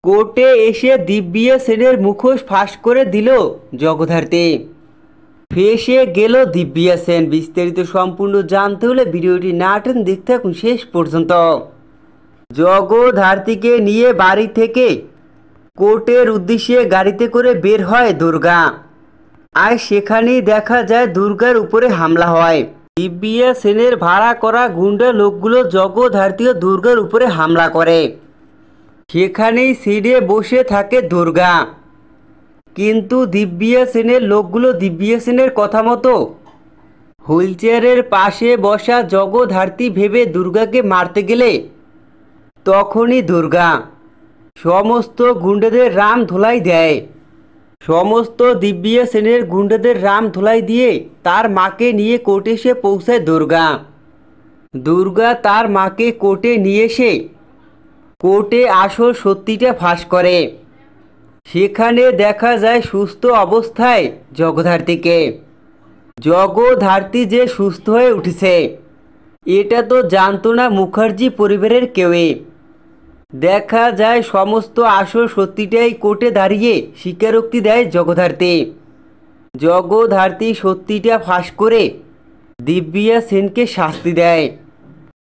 কোর্টে এসে দিব্যা সেনের মুখোশ ফাঁস করে দিল জগদ্ধাত্রী। ফেঁসে গেল দিব্যা সেন। বিস্তারিত সম্পূর্ণ জানতে হলে ভিডিওটি না টেনে দেখতে থাকুন শেষ পর্যন্ত। জগদ্ধাত্রীকে নিয়ে বাড়ি থেকে কোর্টের উদ্দেশ্যে গাড়িতে করে বের হয় দুর্গা। আর সেখানেই দেখা যায় দুর্গার উপরে হামলা হয়। দিব্যা সেনের ভাড়া করা গুন্ডা লোকগুলো জগদ্ধাত্রী ও দুর্গার উপরে হামলা করে। সেখানেই সিটে বসে থাকে দুর্গা। কিন্তু দিব্যা সেনের লোকগুলো দিব্যা সেনের কথা মতো হুইল চেয়ারের পাশে বসা জগদ্ধাত্রী ভেবে দুর্গাকে মারতে গেলে তখনই দুর্গা সমস্ত গুন্ডাদের রাম ধোলাই দেয়। সমস্ত দিব্যা সেনের গুন্ডাদের রাম ধোলাই দিয়ে তার মাকে নিয়ে কোর্টে এসে পৌঁছায় দুর্গা। দুর্গা তার মাকে কোর্টে নিয়ে এসে কোর্টে আসল সত্যিটা ফাঁস করে। সেখানে দেখা যায় সুস্থ অবস্থায় জগদ্ধাত্রীকে। জগদ্ধাত্রী যে সুস্থ হয়ে উঠেছে এটা তো জানতো না মুখার্জি পরিবারের কেউই। দেখা যায় সমস্ত আসল সত্যিটাই কোর্টে দাঁড়িয়ে স্বীকারোক্তি দেয় জগদ্ধাত্রী। জগদ্ধাত্রী সত্যিটা ফাঁস করে দিব্যা সেনকে শাস্তি দেয়।